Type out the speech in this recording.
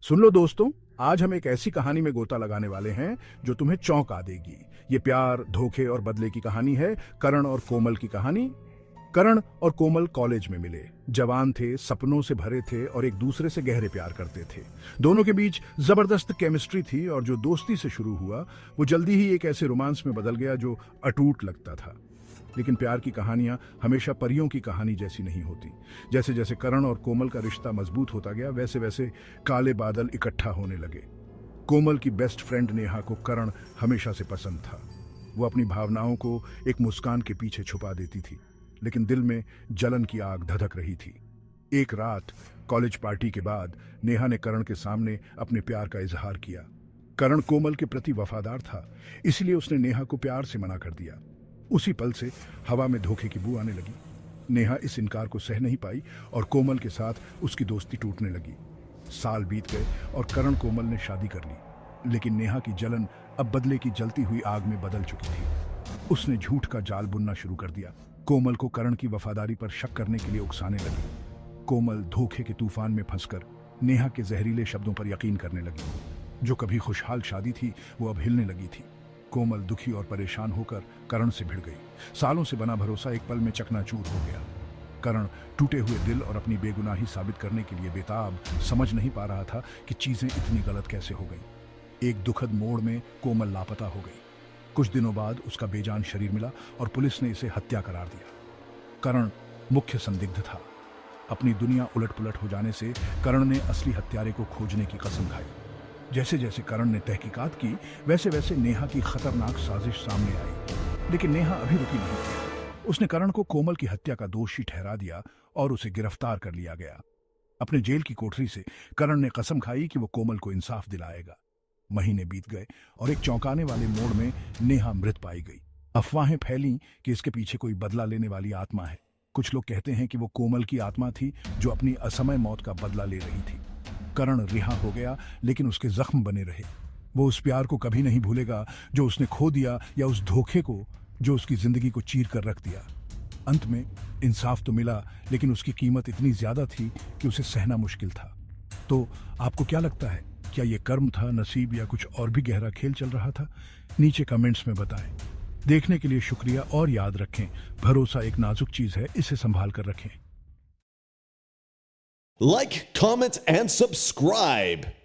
सुन लो दोस्तों, आज हम एक ऐसी कहानी में गोता लगाने वाले हैं जो तुम्हें चौंका देगी। ये प्यार, धोखे और बदले की कहानी है। करण और कोमल की कहानी। करण और कोमल कॉलेज में मिले। जवान थे, सपनों से भरे थे और एक दूसरे से गहरे प्यार करते थे। दोनों के बीच जबरदस्त केमिस्ट्री थी और जो दोस्ती से शुरू हुआ वो जल्दी ही एक ऐसे रोमांस में बदल गया जो अटूट लगता था। लेकिन प्यार की कहानियां हमेशा परियों की कहानी जैसी नहीं होती। जैसे जैसे करण और कोमल का रिश्ता मजबूत होता गया वैसे वैसे काले बादल इकट्ठा होने लगे। कोमल की बेस्ट फ्रेंड नेहा को करण हमेशा से पसंद था। वो अपनी भावनाओं को एक मुस्कान के पीछे छुपा देती थी, लेकिन दिल में जलन की आग धधक रही थी। एक रात कॉलेज पार्टी के बाद नेहा ने करण के सामने अपने प्यार का इजहार किया। करण कोमल के प्रति वफादार था, इसलिए उसने नेहा को प्यार से मना कर दिया। उसी पल से हवा में धोखे की बू आने लगी। नेहा इस इनकार को सह नहीं पाई और कोमल के साथ उसकी दोस्ती टूटने लगी। साल बीत गए और करण कोमल ने शादी कर ली, लेकिन नेहा की जलन अब बदले की जलती हुई आग में बदल चुकी थी। उसने झूठ का जाल बुनना शुरू कर दिया। कोमल को करण की वफादारी पर शक करने के लिए उकसाने लगी। कोमल धोखे के तूफान में फंसकर नेहा के जहरीले शब्दों पर यकीन करने लगी। जो कभी खुशहाल शादी थी वो अब हिलने लगी थी। कोमल दुखी और परेशान होकर करण से भिड़ गई। सालों से बना भरोसा एक पल में चकनाचूर हो गया। करण टूटे हुए दिल और अपनी बेगुनाही साबित करने के लिए बेताब समझ नहीं पा रहा था कि चीजें इतनी गलत कैसे हो गई। एक दुखद मोड़ में कोमल लापता हो गई। कुछ दिनों बाद उसका बेजान शरीर मिला और पुलिस ने इसे हत्या करार दिया। करण मुख्य संदिग्ध था। अपनी दुनिया उलट-पुलट हो जाने से करण ने असली हत्यारे को खोजने की कसम खाई। जैसे जैसे करण ने तहकीकात की वैसे वैसे नेहा की खतरनाक साजिश सामने आई, लेकिन नेहा अभी रुकी नहीं थी। उसने करण को कोमल की हत्या का दोषी ठहरा दिया और उसे गिरफ्तार कर लिया गया। अपने जेल की कोठरी से करण ने कसम खाई कि वो कोमल को इंसाफ दिलाएगा। महीने बीत गए और एक चौंकाने वाले मोड़ में नेहा मृत पाई गई। अफवाहें फैलीं कि इसके पीछे कोई बदला लेने वाली आत्मा है। कुछ लोग कहते हैं कि वो कोमल की आत्मा थी जो अपनी असमय मौत का बदला ले रही थी। करण रिहा हो गया, लेकिन उसके जख्म बने रहे। वो उस प्यार को कभी नहीं भूलेगा जो उसने खो दिया, या उस धोखे को जो उसकी जिंदगी को चीर कर रख दिया। अंत में इंसाफ तो मिला, लेकिन उसकी कीमत इतनी ज्यादा थी कि उसे सहना मुश्किल था। तो आपको क्या लगता है, क्या ये कर्म था, नसीब, या कुछ और भी गहरा खेल चल रहा था? नीचे कमेंट्स में बताएं। देखने के लिए शुक्रिया और याद रखें, भरोसा एक नाजुक चीज है, इसे संभाल कर रखें। Like, comment, and subscribe.